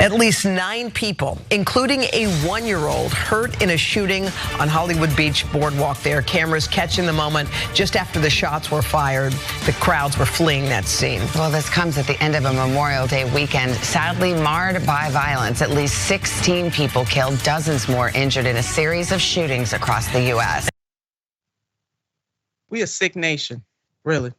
At least 9 people, including a 1-year-old, hurt in a shooting on Hollywood Beach boardwalk there. Cameras catching the moment just after the shots were fired. The crowds were fleeing that scene. Well, this comes at the end of a Memorial Day weekend, sadly marred by violence. At least 16 people killed, dozens more injured in a series of shootings across the U.S. We a sick nation, really.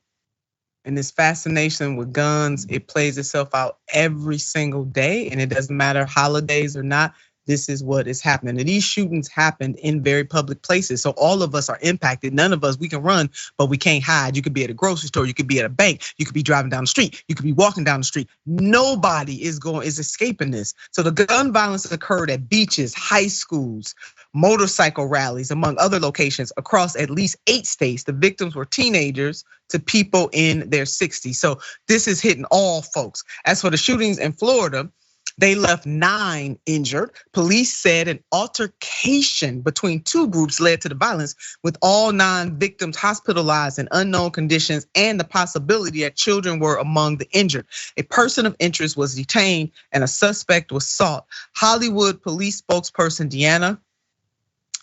And this fascination with guns, it plays itself out every single day, and it doesn't matter holidays or not. This is what is happening. And these shootings happened in very public places. So all of us are impacted. None of us, we can run, but we can't hide. You could be at a grocery store, you could be at a bank, you could be driving down the street, you could be walking down the street. Nobody is escaping this. So the gun violence occurred at beaches, high schools, motorcycle rallies, among other locations across at least 8 states. The victims were teenagers to people in their 60s. So this is hitting all folks. As for the shootings in Florida, they left 9 injured. Police said an altercation between 2 groups led to the violence, with all 9 victims hospitalized in unknown conditions and the possibility that children were among the injured. A person of interest was detained and a suspect was sought. Hollywood police spokesperson Deanna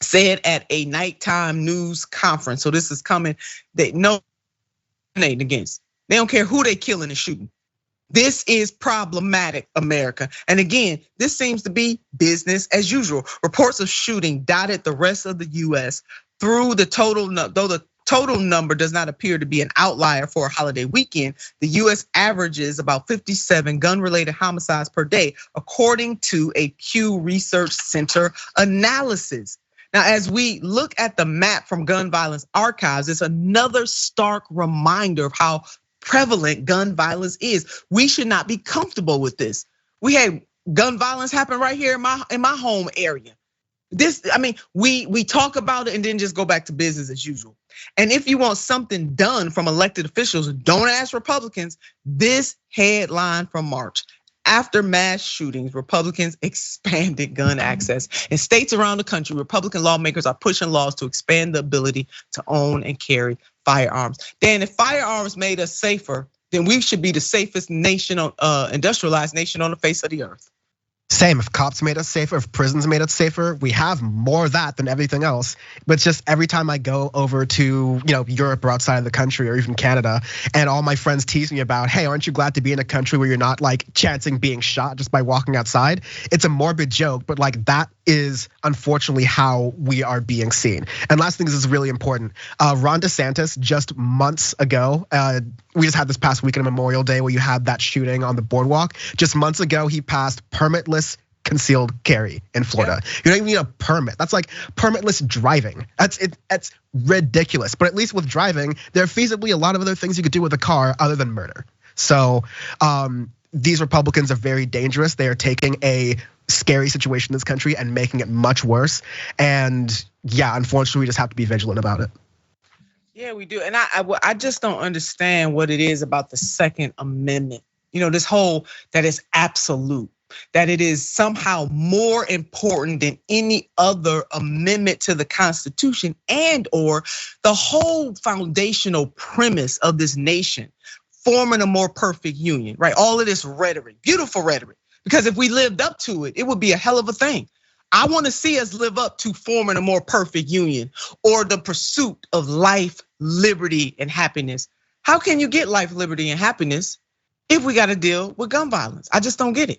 said at a nighttime news conference, so this is coming, they know against. They don't care who they killing and shooting. This is problematic, America. And again, this seems to be business as usual. Reports of shooting dotted the rest of the US through the total, though the total number does not appear to be an outlier for a holiday weekend. The US averages about 57 gun-related homicides per day, according to a Pew Research Center analysis. Now, as we look at the map from Gun Violence Archives, it's another stark reminder of how prevalent gun violence is. We should not be comfortable with this. We had gun violence happen right here in my home area. We talk about it and then just go back to business as usual. And if you want something done from elected officials, don't ask Republicans. This headline from March: after mass shootings, Republicans expanded gun access. In states around the country, Republican lawmakers are pushing laws to expand the ability to own and carry firearms. Dan, if firearms made us safer, then we should be the safest nation, industrialized nation on the face of the earth. Same, if cops made us safer, if prisons made us safer, we have more of that than everything else. But it's just every time I go over to Europe or outside of the country or even Canada, and all my friends tease me about, hey, aren't you glad to be in a country where you're not like chancing being shot just by walking outside? It's a morbid joke, but like that is unfortunately how we are being seen. And last thing, this is really important. Ron DeSantis just months ago, we just had this past weekend of Memorial Day where you had that shooting on the boardwalk. Just months ago, he passed permitless concealed carry in Florida. Yeah. You don't even need a permit. That's like permitless driving. That's ridiculous. But at least with driving, there are feasibly a lot of other things you could do with a car other than murder. So these Republicans are very dangerous. They are taking a scary situation in this country and making it much worse. And yeah, unfortunately, we just have to be vigilant about it. Yeah, we do. And I just don't understand what it is about the Second Amendment. This whole that is absolute, that it is somehow more important than any other amendment to the Constitution, and or the whole foundational premise of this nation, forming a more perfect union, right? All of this rhetoric, beautiful rhetoric, because if we lived up to it, it would be a hell of a thing. I want to see us live up to forming a more perfect union, or the pursuit of life, liberty, and happiness. How can you get life, liberty, and happiness if we got to deal with gun violence? I just don't get it.